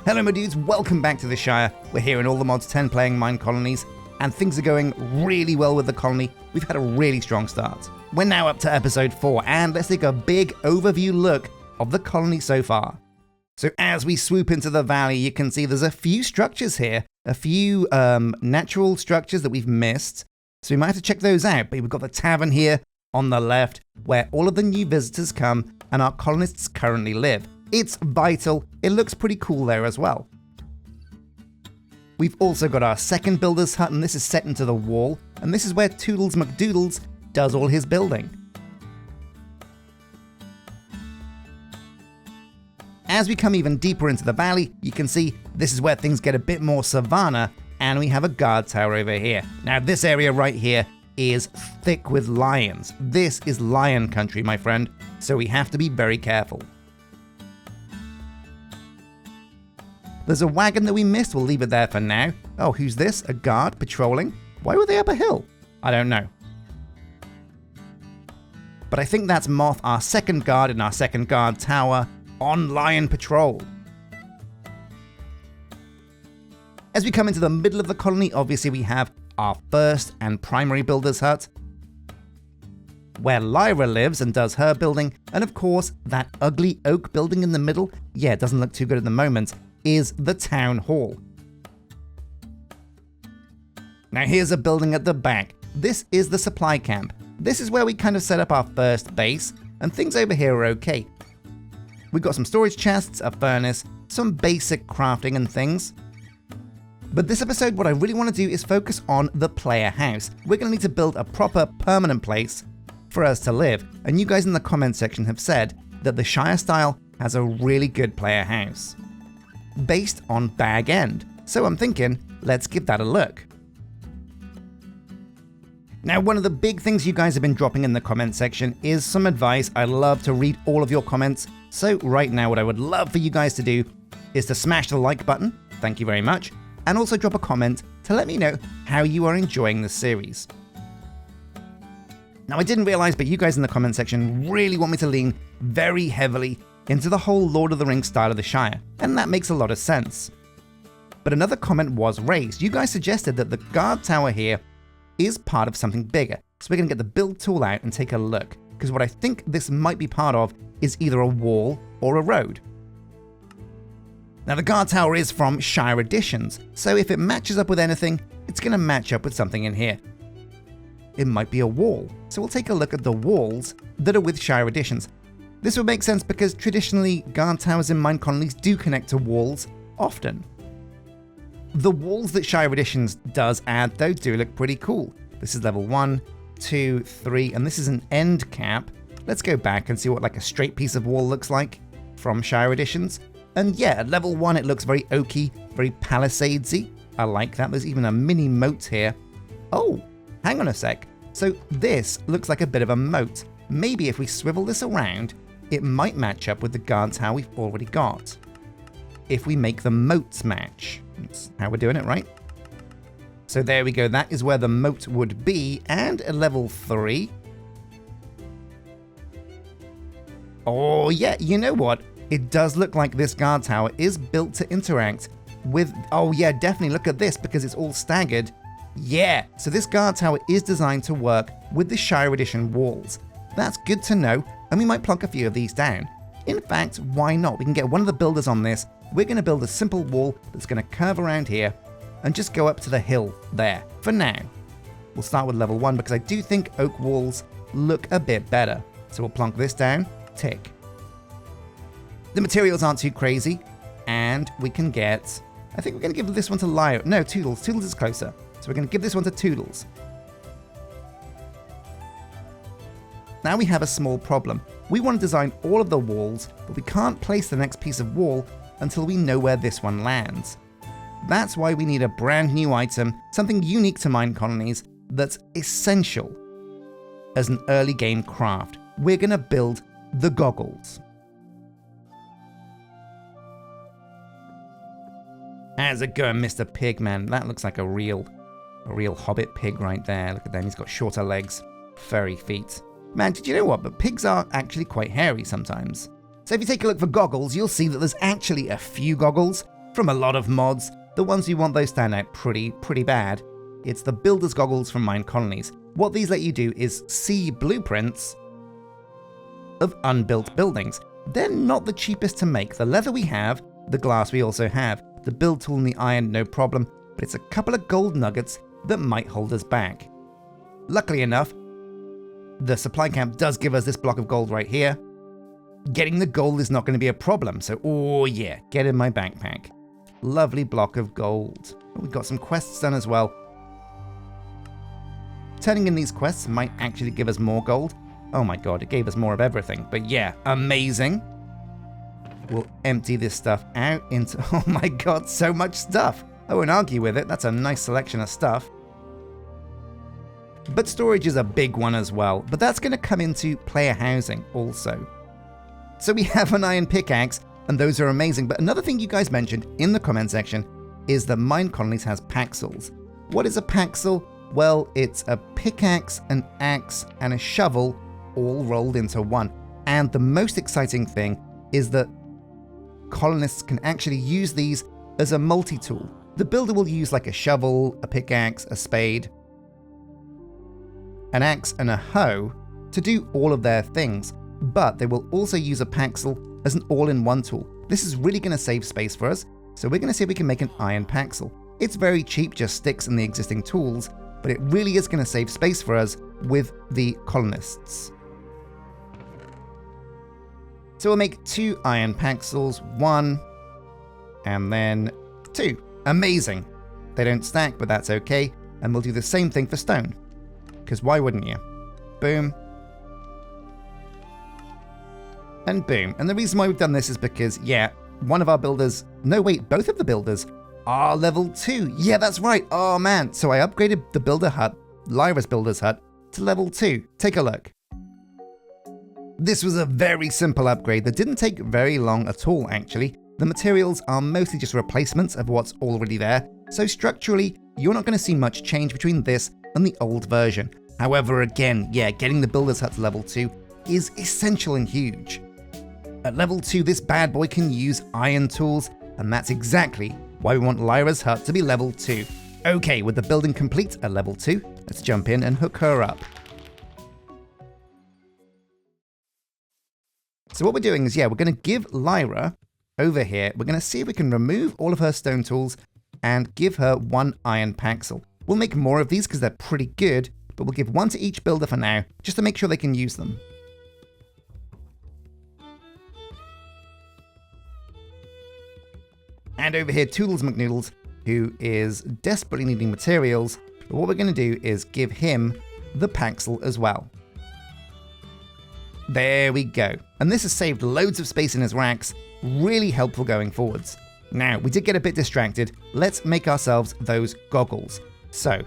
Hello my dudes, welcome back to the Shire. We're here in all the mods 10 playing Minecolonies, and things are going really well with the colony. We've had a really strong start. We're now up to episode 4, and let's take a big overview look of the colony so far. So as we swoop into the valley, you can see there's a few structures here, a few natural structures that we've missed. So we might have to check those out, but we've got the tavern here on the left, where all of the new visitors come and our colonists currently live. It's vital. It looks pretty cool there as well. We've also got our second builder's hut, and this is set into the wall, and this is where Toodles McDoodles does all his building. As we come even deeper into the valley, you can see this is where things get a bit more savanna, and we have a guard tower over here. Now this area right here is thick with lions. This is lion country, my friend, so we have to be very careful. There's a wagon that we missed, we'll leave it there for now. Oh, who's this? A guard patrolling? Why were they up a hill? I don't know. But I think that's Moth, our second guard in our second guard tower, on lion patrol. As we come into the middle of the colony, obviously we have our first and primary builder's hut, where Lyra lives and does her building, and of course, that ugly oak building in the middle, yeah, it doesn't look too good at the moment, is the town hall. Now here's a building at the back. This is the supply camp. This is where we kind of set up our first base, and things over here are okay. We've got some storage chests, a furnace, some basic crafting and things. But this episode, what I really want to do is focus on the player house. We're going to need to build a proper permanent place for us to live, and you guys in the comment section have said that the Shire style has a really good player house, based on Bag End. So I'm thinking, let's give that a look. Now, one of the big things you guys have been dropping in the comment section is some advice. I love to read all of your comments. So right now, what I would love for you guys to do is to smash the like button. Thank you very much. And also drop a comment to let me know how you are enjoying the series. Now, I didn't realize, but you guys in the comment section really want me to lean very heavily into the whole Lord of the Rings style of the Shire, and that makes a lot of sense. But another comment was raised. You guys suggested that the guard tower here is part of something bigger. So we're going to get the build tool out and take a look, because what I think this might be part of is either a wall or a road. Now the guard tower is from Shire Editions, so if it matches up with anything, it's going to match up with something in here. It might be a wall, so we'll take a look at the walls that are with Shire Editions. This would make sense because traditionally guard towers in Minecolonies do connect to walls often. The walls that Shire Editions does add though do look pretty cool. This is level 1, 2, 3, and this is an end cap. Let's go back and see what like a straight piece of wall looks like from Shire Editions. And yeah, at level 1 it looks very oaky, very palisadesy. I like that. There's even a mini moat here. Oh, hang on a sec. So this looks like a bit of a moat. Maybe if we swivel this around, it might match up with the guard tower we've already got. If we make the moats match. That's how we're doing it, right? So there we go, that is where the moat would be, and at level 3. Oh yeah, you know what? It does look like this guard tower is built to interact with, oh yeah, definitely look at this because it's all staggered. Yeah, so this guard tower is designed to work with the Shire Edition walls. That's good to know, and we might plonk a few of these down. In fact, why not? We can get one of the builders on this. We're going to build a simple wall that's going to curve around here and just go up to the hill there for now. We'll start with level 1 because I do think oak walls look a bit better. So we'll plonk this down, tick. The materials aren't too crazy, and we can get, I think we're going to give this one to Lyra. No, Toodles. Toodles is closer. So we're going to give this one to Toodles. Now we have a small problem. We want to design all of the walls, but we can't place the next piece of wall until we know where this one lands. That's why we need a brand new item, something unique to Minecolonies that's essential as an early game craft. We're going to build the goggles. How's it going, Mr. Pigman? That looks like a real hobbit pig right there. Look at them, he's got shorter legs, furry feet. Man, did you know what? But pigs are actually quite hairy sometimes. So if you take a look for goggles, you'll see that there's actually a few goggles. from a lot of mods, the ones you want those stand out pretty bad. It's the Builder's Goggles from Minecolonies. What these let you do is see blueprints of unbuilt buildings. They're not the cheapest to make. The leather we have, the glass we also have, the build tool and the iron, no problem, but it's a couple of gold nuggets that might hold us back. Luckily enough, the supply camp does give us this block of gold right here. Getting the gold is not going to be a problem, so oh yeah, get in my backpack. Lovely block of gold. We've got some quests done as well. Turning in these quests might actually give us more gold. Oh my god, it gave us more of everything. But yeah, amazing. We'll empty this stuff out into... Oh my god, so much stuff. I won't argue with it. That's a nice selection of stuff. But storage is a big one as well. But that's going to come into player housing also. So we have an iron pickaxe, and those are amazing. But another thing you guys mentioned in the comment section is that Minecolonies has paxels. What is a paxel? Well, it's a pickaxe, an axe, and a shovel all rolled into one. And the most exciting thing is that colonists can actually use these as a multi-tool. The builder will use like a shovel, a pickaxe, a spade, an axe, and a hoe to do all of their things, but they will also use a paxel as an all-in-one tool. This is really going to save space for us, so we're going to see if we can make an iron paxel. It's very cheap, just sticks in the existing tools, but it really is going to save space for us with the colonists. So we'll make 2 iron paxels, 1, and then 2. Amazing. They don't stack, but that's okay. And we'll do the same thing for stone. Because why wouldn't you? Boom. And boom. And the reason why we've done this is because, yeah, one of our builders... No, wait, both of the builders are level 2. Yeah, that's right. Oh, man. So I upgraded the builder hut, Lyra's builder's hut, to level 2. Take a look. This was a very simple upgrade that didn't take very long at all, actually. The materials are mostly just replacements of what's already there, so structurally, you're not going to see much change between this and the old version. However, again, yeah, getting the builder's hut to level 2 is essential and huge. At level 2, this bad boy can use iron tools, and that's exactly why we want Lyra's hut to be level 2. Okay, with the building complete at level 2, let's jump in and hook her up. So what we're doing is, yeah, we're going to give Lyra over here, we're going to see if we can remove all of her stone tools and give her 1 iron paxel. We'll make more of these because they're pretty good, but we'll give 1 to each builder for now, just to make sure they can use them. And over here, Toodles McNoodles, who is desperately needing materials, but what we're going to do is give him the paxel as well. There we go. And this has saved loads of space in his racks, really helpful going forwards. Now, we did get a bit distracted. Let's make ourselves those goggles. So,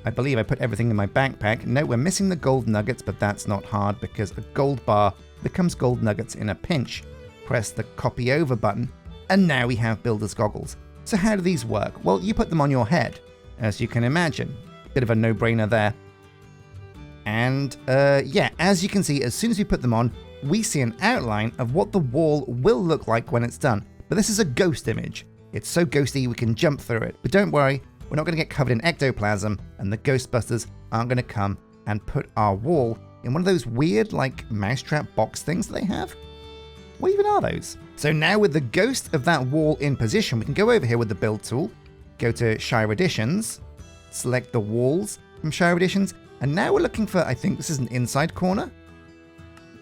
I believe I put everything in my backpack. No, we're missing the gold nuggets, but that's not hard because a gold bar becomes gold nuggets in a pinch. Press the copy over button, and now we have builder's goggles. So how do these work? Well, you put them on your head, as you can imagine. Bit of a no-brainer there. And yeah, as you can see, as soon as we put them on, we see an outline of what the wall will look like when it's done. But this is a ghost image. It's so ghosty we can jump through it. But don't worry, we're not going to get covered in ectoplasm, and the Ghostbusters aren't going to come and put our wall in one of those weird, like, mousetrap box things that they have. What even are those? So now with the ghost of that wall in position, we can go over here with the build tool, go to Shire Editions, select the walls from Shire Editions, and now we're looking for, I think this is an inside corner.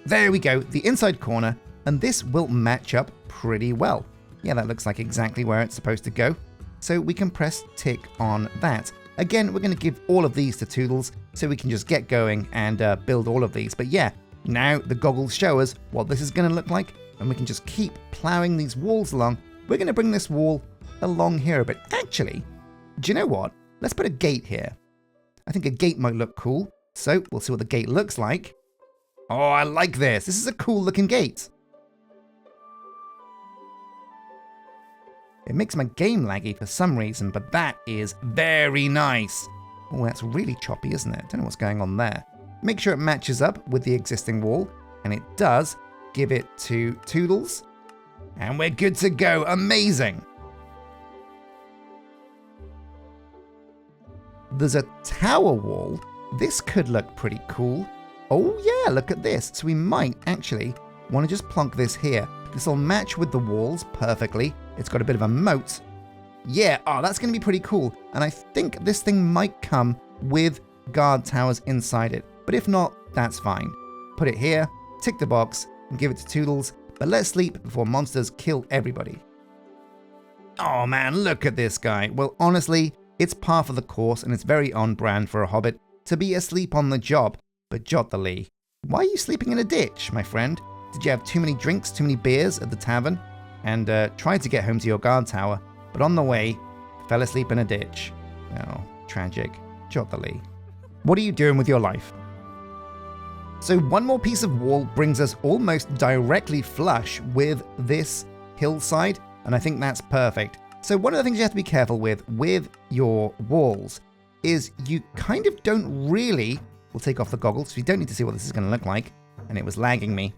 There we go, the inside corner, and this will match up pretty well. Yeah, that looks like exactly where it's supposed to go. So we can press tick on that. Again, we're going to give all of these to Toodles, so we can just get going and build all of these. But yeah, now the goggles show us what this is going to look like, and we can just keep plowing these walls along. We're going to bring this wall along here a bit. Actually, do you know what? Let's put a gate here. I think a gate might look cool, so we'll see what the gate looks like. Oh, I like this. This is a cool looking gate. It makes my game laggy for some reason, but that is very nice. Oh, that's really choppy, isn't it? Don't know what's going on there. Make sure it matches up with the existing wall, and it does. Give it to Toodles. And we're good to go. Amazing. There's a tower wall. This could look pretty cool. Oh yeah, look at this. So we might actually want to just plonk this here. This will match with the walls perfectly. It's got a bit of a moat. Yeah, oh, that's going to be pretty cool. And I think this thing might come with guard towers inside it. But if not, that's fine. Put it here, tick the box, and give it to Toodles. But let's sleep before monsters kill everybody. Oh man, look at this guy. Well, honestly, it's par for the course and it's very on brand for a hobbit to be asleep on the job. But Jotali, why are you sleeping in a ditch, my friend? Did you have too many drinks, too many beers at the tavern? And tried to get home to your guard tower, but on the way, fell asleep in a ditch. Oh, tragic. Jotali. What are you doing with your life? So one more piece of wall brings us almost directly flush with this hillside, and I think that's perfect. So one of the things you have to be careful with your walls is you kind of don't really, we'll take off the goggles, so you don't need to see what this is going to look like, and it was lagging me.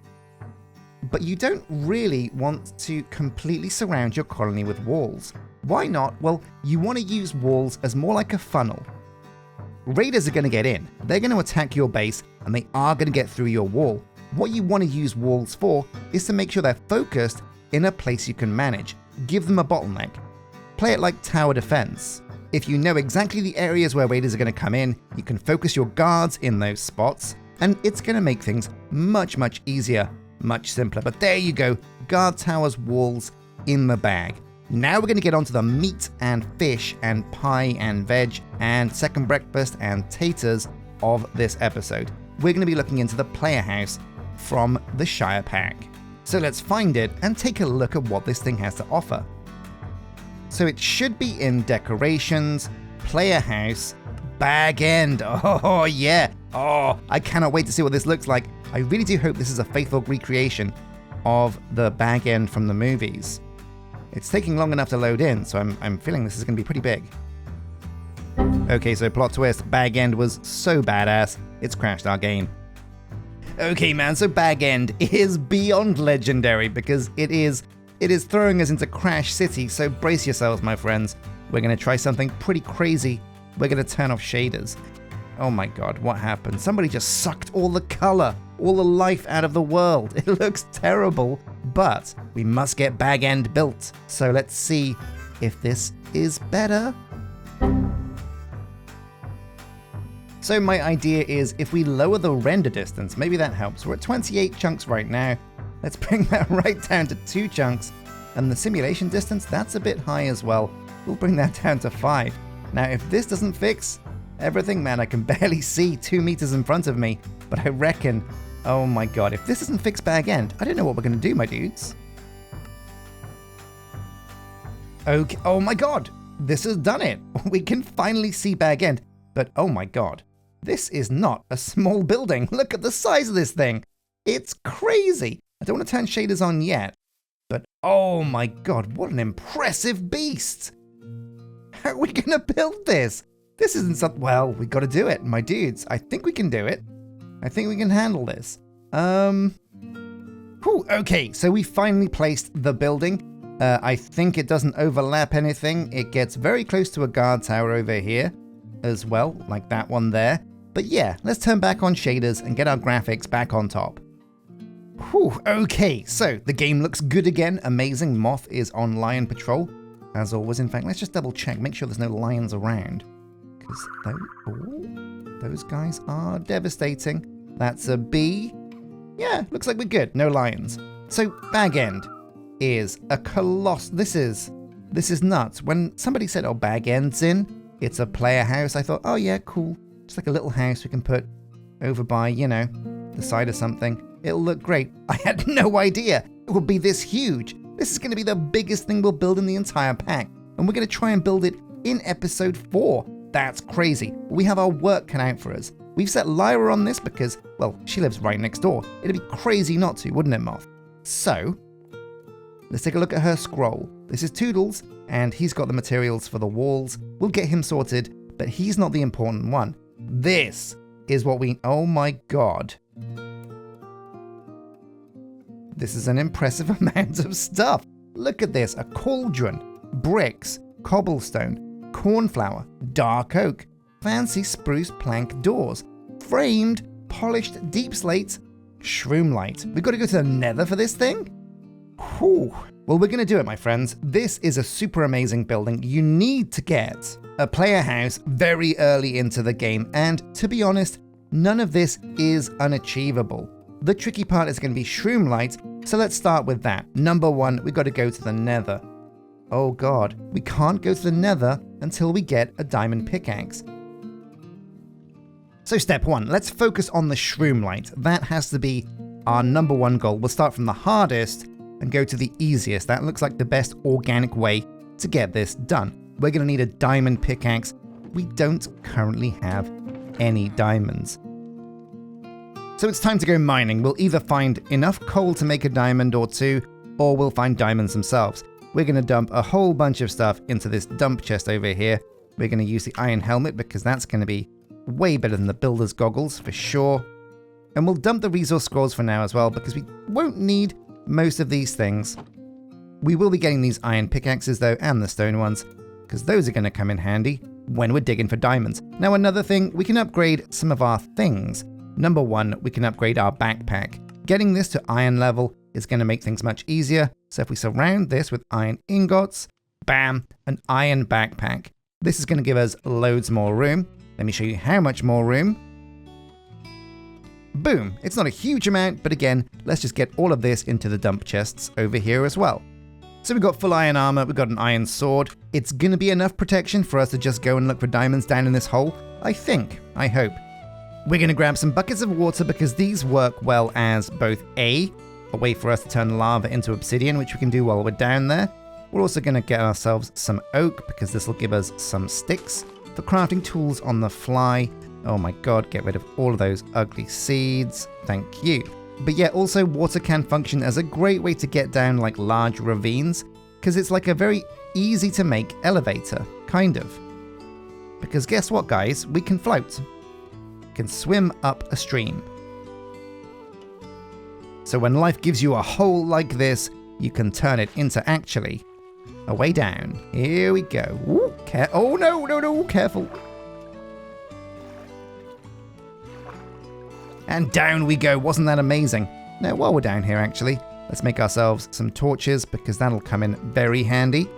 But you don't really want to completely surround your colony with walls. Why not? Well, you want to use walls as more like a funnel. Raiders are going to get in, they're going to attack your base, and they are going to get through your wall. What you want to use walls for is to make sure they're focused in a place you can manage. Give them a bottleneck. Play it like tower defense. If you know exactly the areas where raiders are going to come in, you can focus your guards in those spots, and it's going to make things much, much easier, much simpler. But there you go, guard towers, walls in the bag. Now we're going to get onto the meat and fish and pie and veg and second breakfast and taters of this episode. We're going to be looking into the player house from the Shire pack. So let's find it and take a look at what this thing has to offer. So it should be in decorations, player house, bag end. Oh yeah. Oh, I cannot wait to see what this looks like. I really do hope this is a faithful recreation of the bag end from the movies. It's taking long enough to load in, so I'm feeling this is going to be pretty big. Okay, so plot twist, bag end was so badass, it's crashed our game. Okay man, so bag end is beyond legendary because it is throwing us into Crash City, so brace yourselves my friends. We're going to try something pretty crazy. We're going to turn off shaders. Oh my god, what happened? Somebody just sucked all the color, all the life out of the world. It looks terrible, but we must get bag end built. So let's see if this is better. So my idea is if we lower the render distance, maybe that helps. We're at 28 chunks right now. Let's bring that right down to 2 chunks. And the simulation distance, that's a bit high as well. We'll bring that down to 5. Now, if this doesn't fix everything, man, I can barely see 2 meters in front of me. But I reckon, oh my god, if this doesn't fix bag end, I don't know what we're going to do, my dudes. Okay, oh my god, this has done it. We can finally see bag end. But oh my god, this is not a small building. Look at the size of this thing. It's crazy. I don't want to turn shaders on yet. But oh my god, what an impressive beast. How are we going to build this? This isn't something, well, we got to do it, my dudes. I think we can do it. I think we can handle this. Okay, so we finally placed the building. I think it doesn't overlap anything. It gets very close to a guard tower over here as well, like that one there. But yeah, let's turn back on shaders and get our graphics back on top. Okay, so the game looks good again. Amazing. Moth is on lion patrol, as always. In fact, let's just double check, make sure there's no lions around. Because those guys are devastating. That's a B. Yeah, looks like we're good. No lions. So bag end is a coloss. This is nuts. When somebody said, oh, bag end's in, it's a player house, I thought, oh yeah, cool. Just like a little house we can put over by, you know, the side of something. It'll look great. I had no idea it would be this huge. This is going to be the biggest thing we'll build in the entire pack. And we're going to try and build it in episode 4. That's crazy. We have our work cut out for us. We've set Lyra on this because, well, she lives right next door. It'd be crazy not to, wouldn't it, Moth? So, let's take a look at her scroll. This is Toodles, and he's got the materials for the walls. We'll get him sorted, but he's not the important one. This is what we... Oh my god. this is an impressive amount of stuff. Look at this, a cauldron, bricks, cobblestone, cornflower, dark oak, fancy spruce plank doors, framed, polished deep slates, shroomlight. We've got to go to the nether for this thing? Whew. Well, we're going to do it, my friends. This is a super amazing building. You need to get a player house very early into the game, and to be honest, none of this is unachievable. The tricky part is going to be shroomlight, so let's start with that. Number one, we've got to go to the nether. Oh god, we can't go to the nether until we get a diamond pickaxe. So step one, let's focus on the shroomlight. That has to be our number one goal. We'll start from the hardest and go to the easiest. That looks like the best organic way to get this done. We're going to need a diamond pickaxe. We don't currently have any diamonds. So it's time to go mining. We'll either find enough coal to make a diamond or two, or we'll find diamonds themselves. We're going to dump a whole bunch of stuff into this dump chest over here. We're going to use the iron helmet because that's going to be way better than the builder's goggles for sure. And we'll dump the resource scrolls for now as well because we won't need most of these things. We will be getting these iron pickaxes though, and the stone ones, because those are going to come in handy when we're digging for diamonds. Now another thing, we can upgrade some of our things. Number one, we can upgrade our backpack. Getting this to iron level is going to make things much easier. So if we surround this with iron ingots, bam, an iron backpack. This is going to give us loads more room. Let me show you how much more room. Boom. It's not a huge amount, but again, let's just get all of this into the dump chests over here as well. So we've got full iron armor, we've got an iron sword. It's going to be enough protection for us to just go and look for diamonds down in this hole, I think, I hope. We're going to grab some buckets of water because these work well as both a way for us to turn lava into obsidian, which we can do while we're down there. We're also going to get ourselves some oak because this will give us some sticks for crafting tools on the fly. Oh my god, get rid of all of those ugly seeds. Thank you. But yeah, also water can function as a great way to get down like large ravines because it's like a very easy to make elevator, kind of. Because guess what, guys? We can float. Can swim up a stream. So when life gives you a hole like this, you can turn it into actually a way down. Here we go. Ooh, oh no, careful. And down we go. Wasn't that amazing? Now while we're down here actually, let's make ourselves some torches because that'll come in very handy.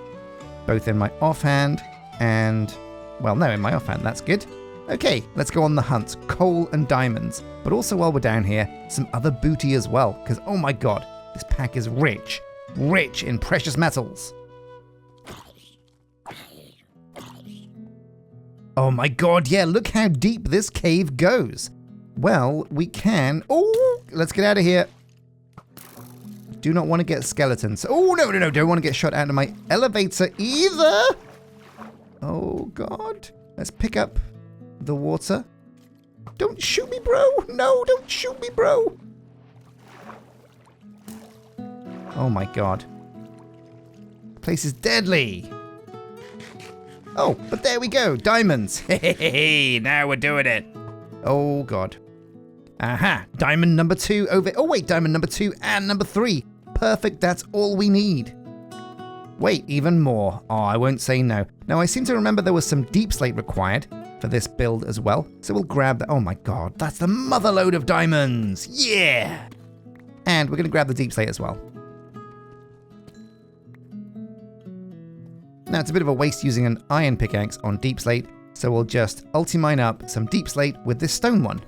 Both in my offhand and, well no, in my offhand, that's good. Okay, let's go on the hunt. Coal and diamonds. But also while we're down here, some other booty as well. Because, oh my god, this pack is rich. Rich in precious metals. Oh my god, yeah, look how deep this cave goes. Well, we can... Oh, let's get out of here. Do not want to get skeletons. Oh, no, don't want to get shot out of my elevator either. Oh god. Let's pick up the water. Don't shoot me, bro. No, don't shoot me, bro. Oh my god. The place is deadly. Oh, but there we go. Diamonds. Hey, now we're doing it. Oh god. Aha. Diamond number 2 over... Oh wait, diamond number 2 and number 3. Perfect, that's all we need. Wait, even more. Oh, I won't say no. Now, I seem to remember there was some deep slate required for this build as well. So we'll grab that. Oh my god, that's the mother load of diamonds. Yeah! And we're going to grab the deep slate as well. Now, it's a bit of a waste using an iron pickaxe on deep slate, so we'll just ulti-mine up some deep slate with this stone one.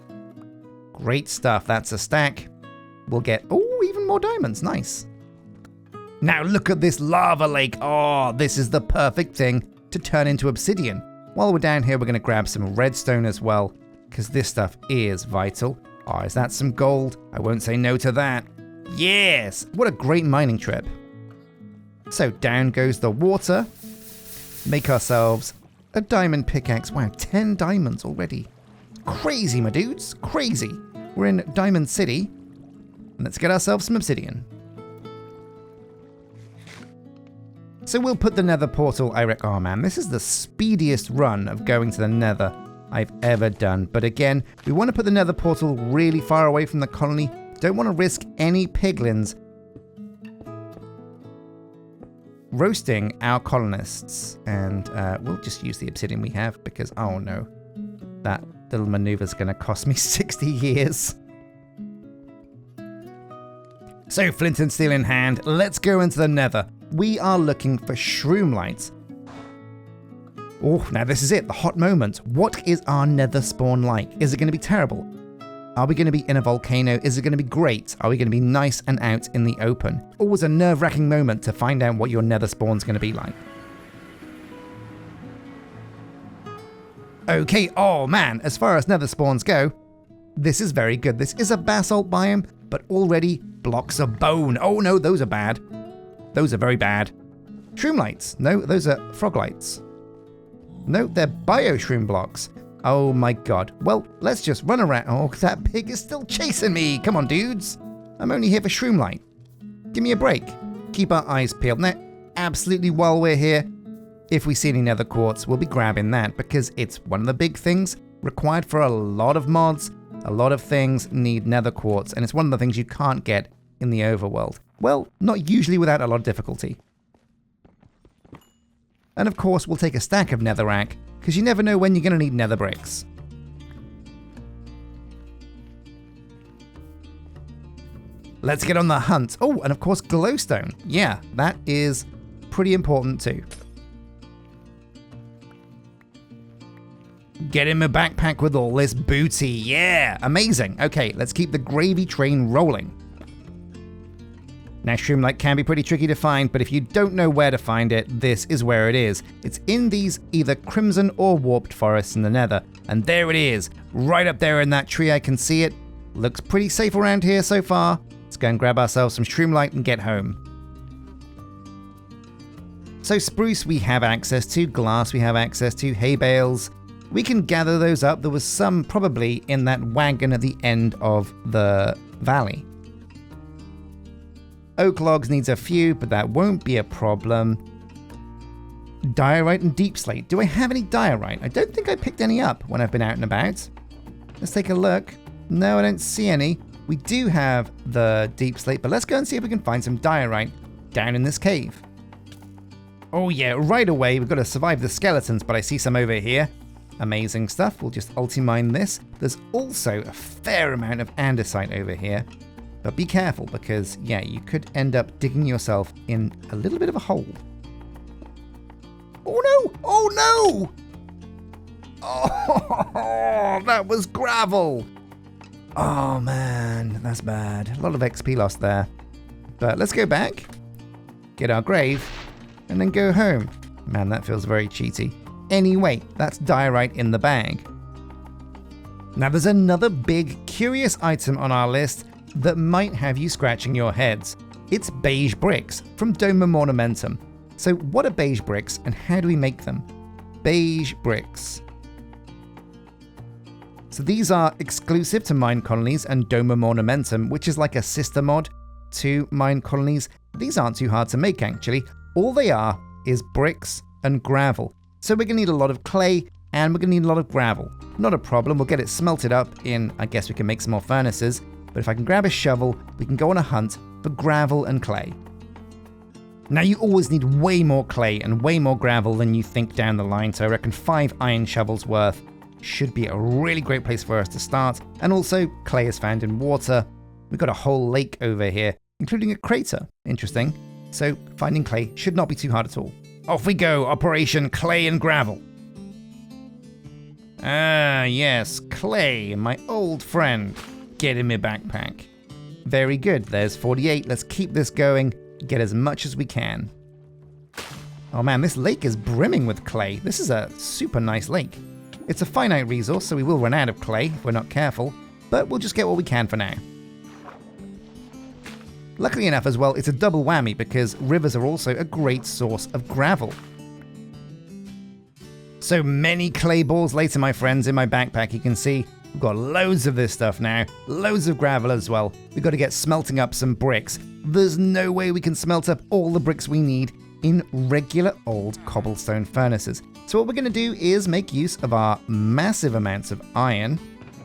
Great stuff, that's a stack. We'll get, oh, even more diamonds, nice. Now look at this lava lake. Oh, this is the perfect thing to turn into obsidian. While we're down here, we're going to grab some redstone as well, because this stuff is vital. Oh, is that some gold? I won't say no to that. Yes! What a great mining trip. So down goes the water. Make ourselves a diamond pickaxe. Wow, 10 diamonds already. Crazy, my dudes. Crazy. We're in Diamond City. Let's get ourselves some obsidian. So we'll put the nether portal, I reckon. Oh man, this is the speediest run of going to the nether I've ever done. But again, we want to put the nether portal really far away from the colony. Don't want to risk any piglins roasting our colonists. And we'll just use the obsidian we have because, oh no, that little maneuver's going to cost me 60 years. So, flint and steel in hand, let's go into the nether. We are looking for shroom lights. Oh, now this is it, the hot moment. What is our nether spawn like? Is it going to be terrible? Are we going to be in a volcano? Is it going to be great? Are we going to be nice and out in the open? Always a nerve-wracking moment to find out what your nether spawn's going to be like. Okay, oh man, as far as nether spawns go, this is very good. This is a basalt biome, but already blocks of bone. Oh no, those are bad. Those are very bad. Shroom lights. No, those are frog lights. No, they're bio-shroom blocks. Oh my god. Well, let's just run around. Oh, that pig is still chasing me. Come on, dudes. I'm only here for shroom light. Give me a break. Keep our eyes peeled. Now, absolutely while we're here, if we see any nether quartz, we'll be grabbing that because it's one of the big things required for a lot of mods. A lot of things need nether quartz, and it's one of the things you can't get in the overworld. Well, not usually without a lot of difficulty. And of course, we'll take a stack of netherrack, because you never know when you're going to need nether bricks. Let's get on the hunt. Oh, and of course, glowstone. Yeah, that is pretty important too. Get in my backpack with all this booty. Yeah, amazing. Okay, let's keep the gravy train rolling. Now, shroomlight can be pretty tricky to find, but if you don't know where to find it, this is where it is. It's in these either crimson or warped forests in the nether. And there it is, right up there in that tree. I can see it. Looks pretty safe around here so far. Let's go and grab ourselves some shroomlight and get home. So spruce we have access to, glass we have access to, hay bales. We can gather those up. There was some probably in that wagon at the end of the valley. Oak logs needs a few, but that won't be a problem. Diorite and deep slate. Do I have any diorite? I don't think I picked any up when I've been out and about. Let's take a look. No, I don't see any. We do have the deep slate, but let's go and see if we can find some diorite down in this cave. Oh yeah, right away. We've got to survive the skeletons, but I see some over here. Amazing stuff. We'll just ulti-mine this. There's also a fair amount of andesite over here. But be careful because, yeah, you could end up digging yourself in a little bit of a hole. Oh no! Oh no! Oh, that was gravel! Oh man, that's bad. A lot of XP lost there. But let's go back, get our grave, and then go home. Man, that feels very cheaty. Anyway, that's diorite in the bag. Now there's another big, curious item on our list that might have you scratching your heads. It's beige bricks from Doma Monumentum. So what are beige bricks and how do we make them? Beige bricks. So these are exclusive to Minecolonies and Doma Monumentum, which is like a sister mod to Minecolonies. These aren't too hard to make actually. All they are is bricks and gravel. So we're gonna need a lot of clay and we're gonna need a lot of gravel. Not a problem, we'll get it smelted up in, I guess we can make some more furnaces. But if I can grab a shovel, we can go on a hunt for gravel and clay. Now you always need way more clay and way more gravel than you think down the line, so I reckon 5 iron shovels worth should be a really great place for us to start. And also, clay is found in water. We've got a whole lake over here, including a crater. Interesting. So finding clay should not be too hard at all. Off we go, Operation Clay and Gravel. Ah, yes, clay, my old friend. Get in my backpack. Very good, there's 48. Let's keep this going, get as much as we can. Oh man, this lake is brimming with clay. This is a super nice lake. It's a finite resource, so we will run out of clay if we're not careful, but we'll just get what we can for now. Luckily enough as well, it's a double whammy because rivers are also a great source of gravel. So many clay balls later, my friends, in my backpack. You can see we've got loads of this stuff now, loads of gravel as well. We've got to get smelting up some bricks. There's no way we can smelt up all the bricks we need in regular old cobblestone furnaces. So what we're going to do is make use of our massive amounts of iron,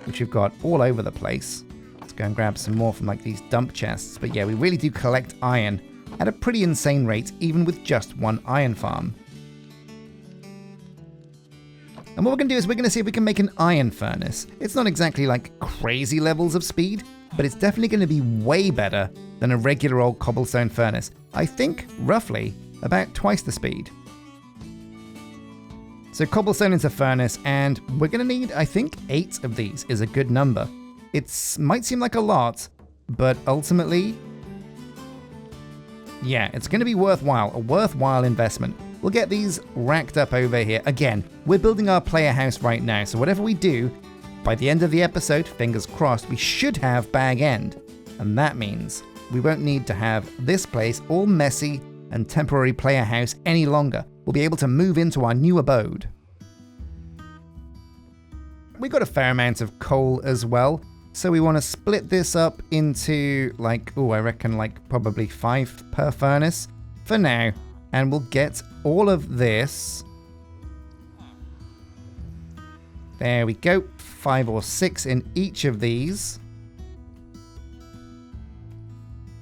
which we've got all over the place. Let's go and grab some more from like these dump chests. But yeah, we really do collect iron at a pretty insane rate, even with just one iron farm. And what we're going to do is we're going to see if we can make an iron furnace. It's not exactly like crazy levels of speed, but it's definitely going to be way better than a regular old cobblestone furnace. I think, roughly, about twice the speed. So cobblestone is a furnace, and we're going to need, I think, 8 of these is a good number. It might seem like a lot, but ultimately, yeah, it's going to be worthwhile, a worthwhile investment. We'll get these racked up over here. Again, we're building our player house right now, so whatever we do, by the end of the episode, fingers crossed, we should have bag end. And that means we won't need to have this place all messy and temporary player house any longer. We'll be able to move into our new abode. We got a fair amount of coal as well, so we want to split this up into I reckon probably 5 per furnace for now. And we'll get all of this. There we go. 5 or 6 in each of these.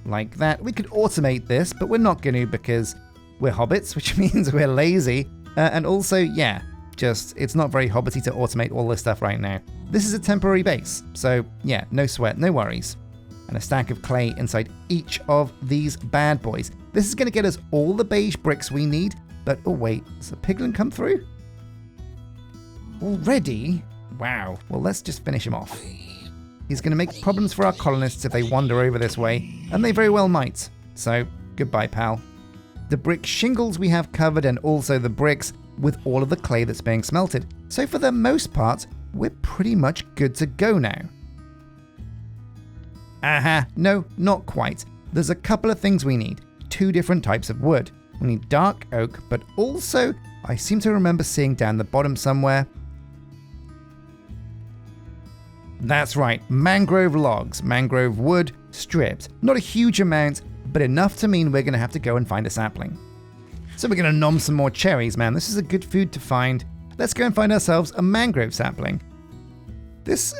Like that. We could automate this, but we're not going to because we're hobbits, which means we're lazy. And also, yeah, it's not very hobbity to automate all this stuff right now. This is a temporary base. So yeah, no sweat, no worries. And a stack of clay inside each of these bad boys. This is going to get us all the beige bricks we need, but oh wait, does the piglin come through? Already? Wow, well let's just finish him off. He's going to make problems for our colonists if they wander over this way, and they very well might. So, goodbye pal. The brick shingles we have covered, and also the bricks with all of the clay that's being smelted. So for the most part, we're pretty much good to go now. Aha, no, not quite. There's a couple of things we need. 2 different types of wood. We need dark oak, but also, I seem to remember seeing down the bottom somewhere. That's right, mangrove logs, mangrove wood, strips. Not a huge amount, but enough to mean we're going to have to go and find a sapling. So we're going to nom some more cherries, man. This is a good food to find. Let's go and find ourselves a mangrove sapling. This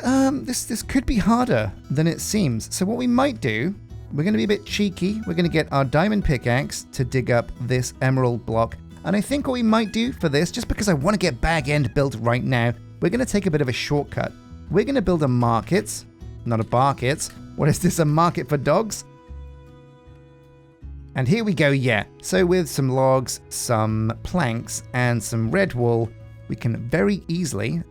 could be harder than it seems. So what we might do, we're going to be a bit cheeky. We're going to get our diamond pickaxe to dig up this emerald block. And I think what we might do for this, just because I want to get bag end built right now, we're going to take a bit of a shortcut. We're going to build a market, not a barket. What is this, a market for dogs? And here we go, yeah. So with some logs, some planks, and some red wool, we can very easily...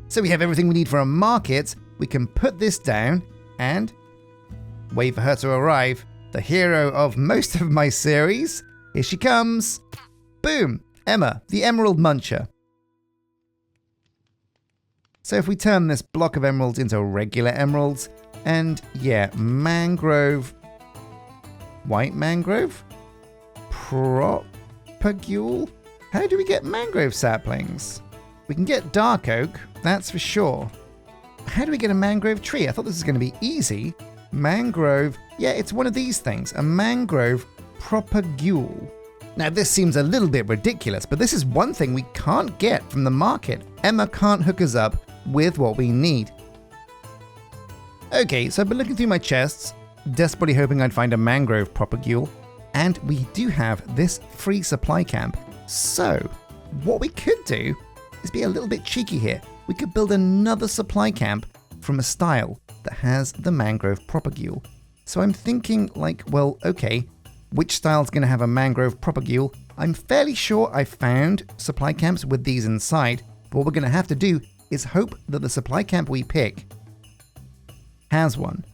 So we have everything we need for a market. We can put this down and wait for her to arrive. The hero of most of my series. Here she comes. Boom! Emma, the Emerald Muncher. So if we turn this block of emeralds into regular emeralds, and yeah, mangrove... White mangrove? Propagule? How do we get mangrove saplings? We can get dark oak, that's for sure. How do we get a mangrove tree? I thought this was going to be easy. Mangrove, yeah, it's one of these things, a mangrove propagule. Now this seems a little bit ridiculous, but this is one thing we can't get from the market. Emma can't hook us up with what we need. Okay, so I've been looking through my chests, desperately hoping I'd find a mangrove propagule, and we do have this free supply camp. So, what we could do is be a little bit cheeky here. We could build another supply camp from a style that has the mangrove propagule. So I'm thinking well, okay, which style's going to have a mangrove propagule? I'm fairly sure I found supply camps with these inside, but what we're going to have to do is hope that the supply camp we pick has one.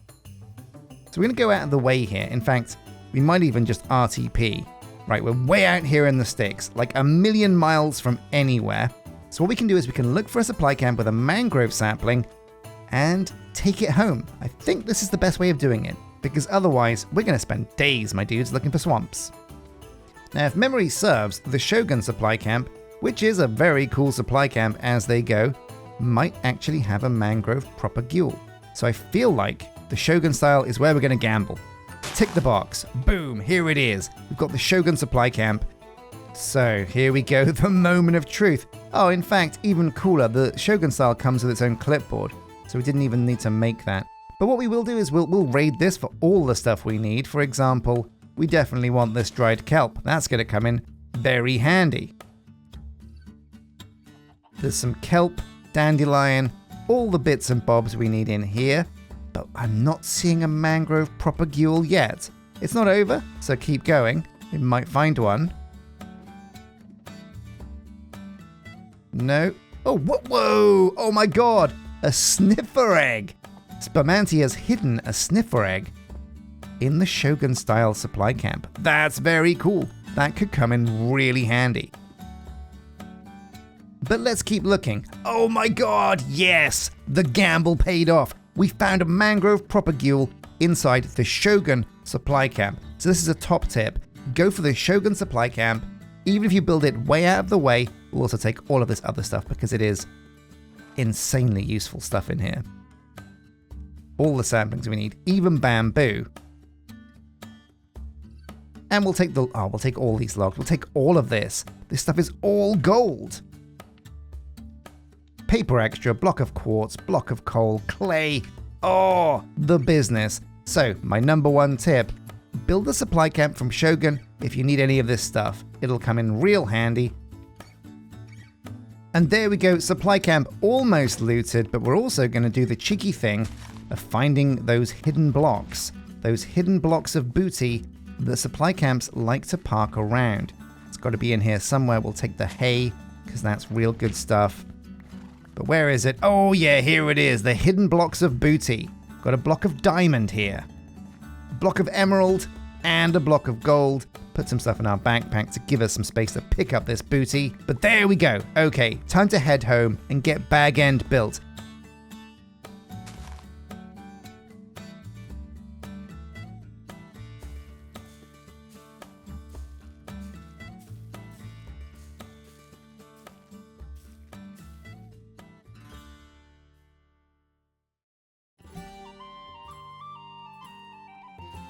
So we're going to go out of the way here. In fact, we might even just RTP. Right, we're way out here in the sticks, like a million miles from anywhere. So what we can do is we can look for a supply camp with a mangrove sapling and take it home. I think this is the best way of doing it, because otherwise we're going to spend days, my dudes, looking for swamps. Now, if memory serves, the Shogun supply camp, which is a very cool supply camp as they go, might actually have a mangrove propagule. So I feel like the Shogun style is where we're going to gamble. Tick the box. Boom, here it is. We've got the Shogun supply camp. So here we go, the moment of truth. Oh, in fact, even cooler, the Shogun style comes with its own clipboard, so we didn't even need to make that. But what we will do is we'll raid this for all the stuff we need. For example, we definitely want this dried kelp. That's going to come in very handy. There's some kelp, dandelion, all the bits and bobs we need in here, but I'm not seeing a mangrove propagule yet. It's not over, so keep going. We might find one. No. Oh, whoa! Oh my god! A sniffer egg! Spermanti has hidden a sniffer egg in the Shogun-style supply camp. That's very cool. That could come in really handy. But let's keep looking. Oh my god, yes! The gamble paid off. We found a mangrove propagule inside the Shogun supply camp. So this is a top tip. Go for the Shogun supply camp. Even if you build it way out of the way, we'll also take all of this other stuff because it is insanely useful stuff in here. All the saplings we need, even bamboo. And we'll take we'll take all these logs. We'll take all of this. This stuff is all gold. Paper extra, block of quartz, block of coal, clay. Oh, the business. So, my number one tip, build a supply camp from Shogun if you need any of this stuff. It'll come in real handy. And there we go, supply camp almost looted, but we're also going to do the cheeky thing of finding those hidden blocks of booty that supply camps like to park around. It's got to be in here somewhere. We'll take the hay, because that's real good stuff. But where is it? Oh yeah, here it is, the hidden blocks of booty. Got a block of diamond here, a block of emerald, and a block of gold. Put some stuff in our backpack to give us some space to pick up this booty. But there we go. Okay, time to head home and get Bag End built.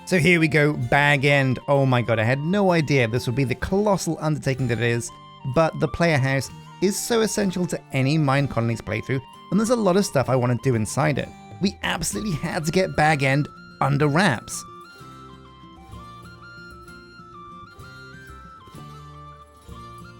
So here we go, Bag End. Oh my god, I had no idea this would be the colossal undertaking that it is, but the player house is so essential to any Minecolonies playthrough, and there's a lot of stuff I want to do inside it. We absolutely had to get Bag End under wraps.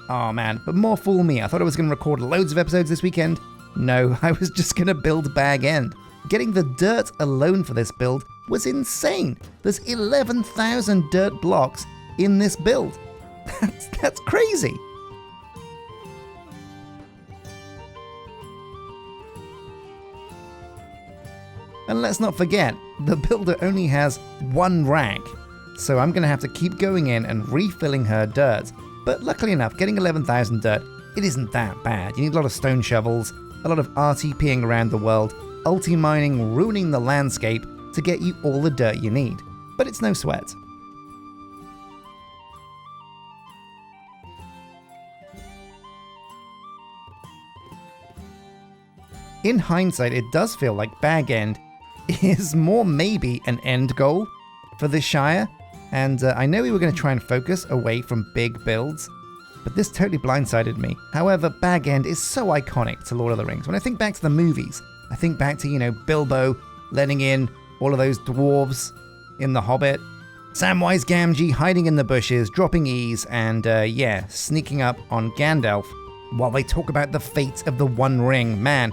Oh man, but more fool me. I thought I was going to record loads of episodes this weekend. No, I was just going to build Bag End. Getting the dirt alone for this build was insane. There's 11,000 dirt blocks in this build. That's crazy. And let's not forget, the builder only has one rack, so I'm going to have to keep going in and refilling her dirt. But luckily enough, getting 11,000 dirt, it isn't that bad. You need a lot of stone shovels, a lot of RTPing around the world, ulti-mining, ruining the landscape to get you all the dirt you need. But it's no sweat. In hindsight, it does feel like Bag End is more maybe an end goal for the Shire, and I know we were going to try and focus away from big builds, but this totally blindsided me. However, Bag End is so iconic to Lord of the Rings. When I think back to the movies, I think back to, Bilbo letting in all of those dwarves in The Hobbit, Samwise Gamgee hiding in the bushes, dropping E's, and sneaking up on Gandalf while they talk about the fate of the One Ring. Man,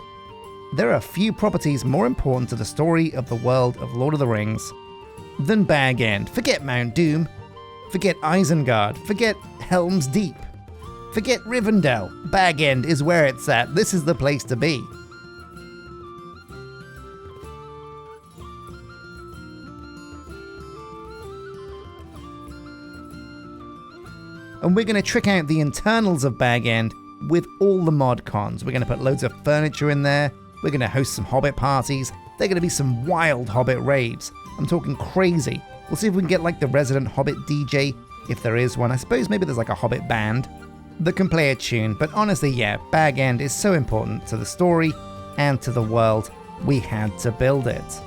there are few properties more important to the story of the world of Lord of the Rings than Bag End. Forget Mount Doom, forget Isengard, forget Helm's Deep, forget Rivendell. Bag End is where it's at. This is the place to be. And we're going to trick out the internals of Bag End with all the mod cons. We're going to put loads of furniture in there. We're going to host some Hobbit parties. They're going to be some wild Hobbit raves. I'm talking crazy. We'll see if we can get like the resident Hobbit DJ, if there is one. I suppose maybe there's like a Hobbit band that can play a tune. But honestly, yeah, Bag End is so important to the story and to the world. We had to build it.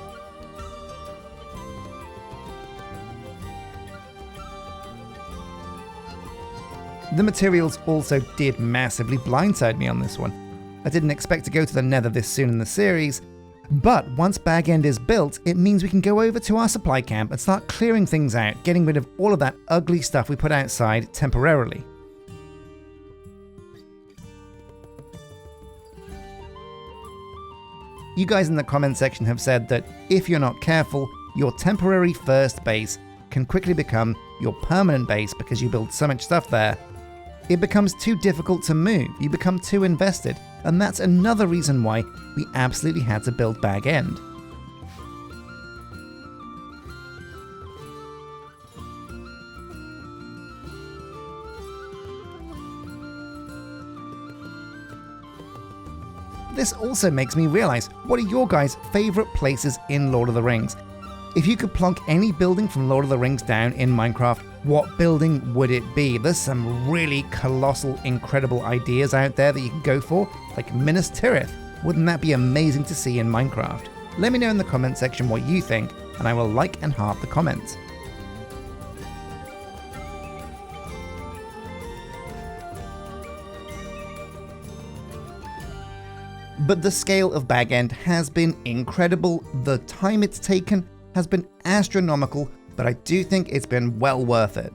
The materials also did massively blindside me on this one. I didn't expect to go to the Nether this soon in the series, But once Bag End is built, it means we can go over to our supply camp and start clearing things out, getting rid of all of that ugly stuff we put outside temporarily. You guys in the comment section have said that if you're not careful, your temporary first base can quickly become your permanent base because you build so much stuff there. It becomes too difficult to move, you become too invested, and that's another reason why we absolutely had to build Bag End. This also makes me realize, what are your guys' favorite places in Lord of the Rings? If you could plonk any building from Lord of the Rings down in Minecraft, what building would it be? There's some really colossal, incredible ideas out there that you can go for, like Minas Tirith. Wouldn't that be amazing to see in Minecraft? Let me know in the comment section what you think, and I will like and heart the comments. But the scale of Bag End has been incredible, the time it's taken has been astronomical, but I do think it's been well worth it.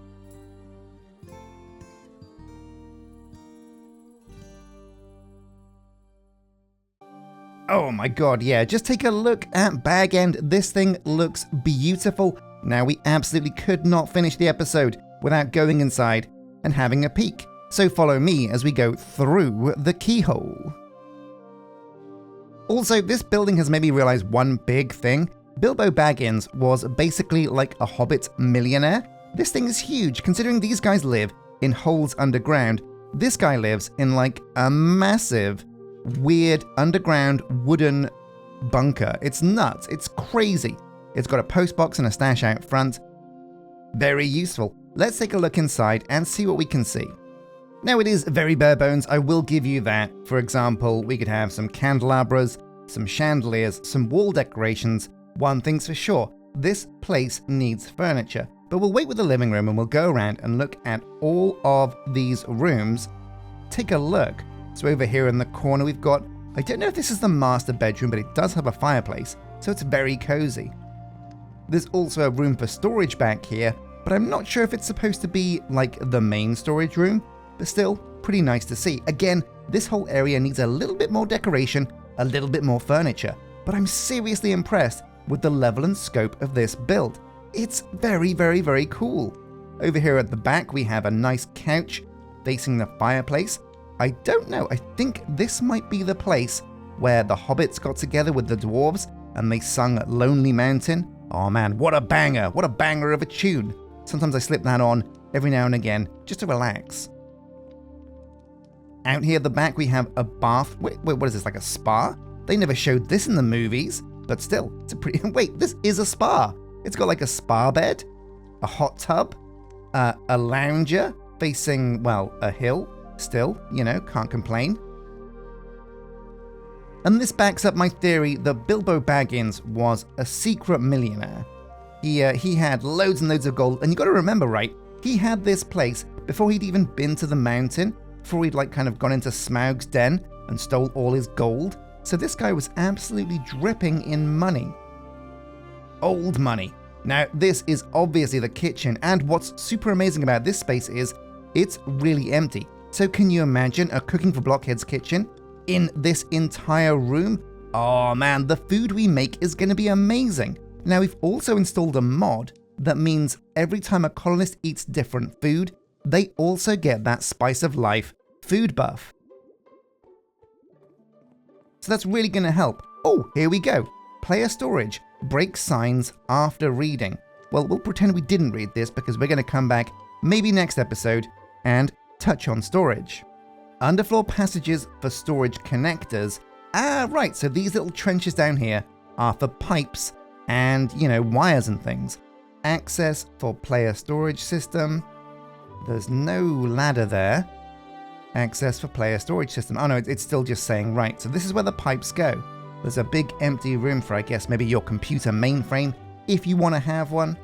Oh my god, yeah, just take a look at Bag End. This thing looks beautiful. Now, we absolutely could not finish the episode without going inside and having a peek. So follow me as we go through the keyhole. Also, this building has made me realize one big thing. Bilbo Baggins was basically like a hobbit millionaire. This thing is huge, considering these guys live in holes underground. This guy lives in like a massive, weird, underground wooden bunker. It's nuts, it's crazy. It's got a postbox and a stash out front. Very useful. Let's take a look inside and see what we can see. Now, it is very bare bones, I will give you that. For example, we could have some candelabras, some chandeliers, some wall decorations. One thing's for sure, this place needs furniture. But we'll wait with the living room and we'll go around and look at all of these rooms. Take a look. So over here in the corner we've got, I don't know if this is the master bedroom, but it does have a fireplace, so it's very cozy. There's also a room for storage back here, but I'm not sure if it's supposed to be like the main storage room. But still, pretty nice to see. Again, this whole area needs a little bit more decoration, a little bit more furniture, but I'm seriously impressed with the level and scope of this build. It's very, very, very cool. Over here at the back, we have a nice couch facing the fireplace. I don't know, I think this might be the place where the hobbits got together with the dwarves and they sung Lonely Mountain. Oh man, what a banger of a tune. Sometimes I slip that on every now and again just to relax. Out here at the back, we have a bath. Wait, what is this, like a spa? They never showed this in the movies, but still, it's a pretty... Wait, this is a spa. It's got like a spa bed, a hot tub, a lounger facing, well, a hill. Still, you know, can't complain. And this backs up my theory that Bilbo Baggins was a secret millionaire. He had loads and loads of gold, and you got to remember, right, he had this place before he'd even been to the mountain, before he'd like kind of gone into Smaug's den and stole all his gold. So this guy was absolutely dripping in money. Old money. Now, this is obviously the kitchen, and what's super amazing about this space is it's really empty. So can you imagine a Cooking for Blockheads kitchen in this entire room? Oh man, the food we make is going to be amazing. Now, we've also installed a mod that means every time a colonist eats different food, they also get that spice of life food buff. So that's really going to help. Oh, here we go. Player storage. Break signs after reading. Well, we'll pretend we didn't read this because we're going to come back maybe next episode and touch on storage. Underfloor passages for storage connectors. Ah, right, so these little trenches down here are for pipes and, you know, wires and things. Access for player storage system. There's no ladder there. Access for player storage system. Oh no, it's still just saying right. So this is where the pipes go. There's a big empty room for, I guess, maybe your computer mainframe, if you want to have one.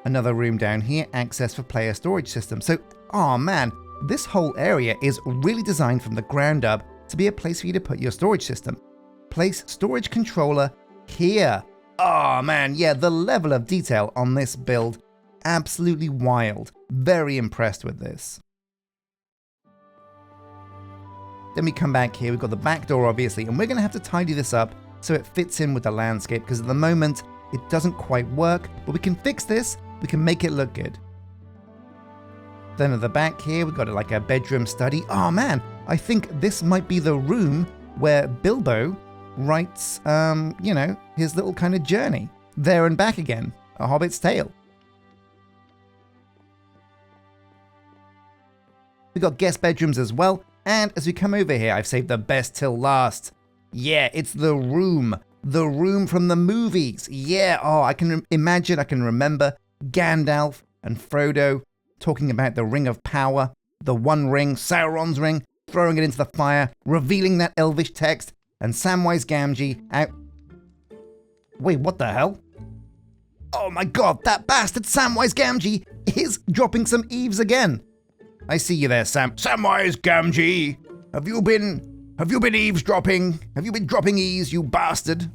Another room down here, access for player storage system. So, oh man, this whole area is really designed from the ground up to be a place for you to put your storage system. place storage controller here. Oh man, yeah, the level of detail on this build, absolutely wild. Very impressed with this. Then we come back here, we've got the back door obviously, and we're gonna have to tidy this up so it fits in with the landscape, because at the moment it doesn't quite work, but we can fix this, we can make it look good. Then at the back here, we've got like a bedroom study. Oh man, I think this might be the room where Bilbo writes, you know, his little kind of journey. There and back again, A Hobbit's Tale. We got guest bedrooms as well, and as we come over here, I've saved the best till last. Yeah, it's the room from the movies. Yeah, oh, I can imagine, I can remember Gandalf and Frodo talking about the Ring of Power, the One Ring, Sauron's ring, throwing it into the fire, revealing that elvish text, and Samwise Gamgee out... Wait, what the hell? Oh my god, that bastard Samwise Gamgee is dropping some eaves again. I see you there, Samwise Gamgee. Have you been eavesdropping? Have you been dropping eaves, you bastard?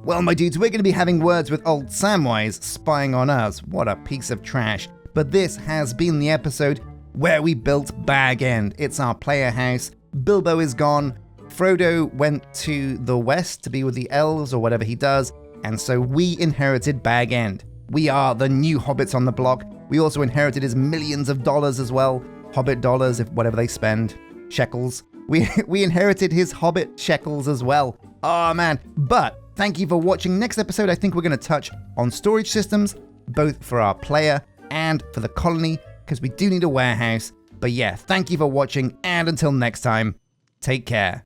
Well, my dudes, we're going to be having words with old Samwise spying on us. What a piece of trash. But this has been the episode where we built Bag End. It's our player house. Bilbo is gone. Frodo went to the west to be with the elves or whatever he does. And so we inherited Bag End. We are the new hobbits on the block. We also inherited his millions of dollars as well. Hobbit dollars, if whatever they spend. Shekels. We inherited his hobbit shekels as well. Oh man. But thank you for watching. Next episode, I think we're going to touch on storage systems, both for our player and for the colony, because we do need a warehouse. But yeah, thank you for watching, and until next time, take care.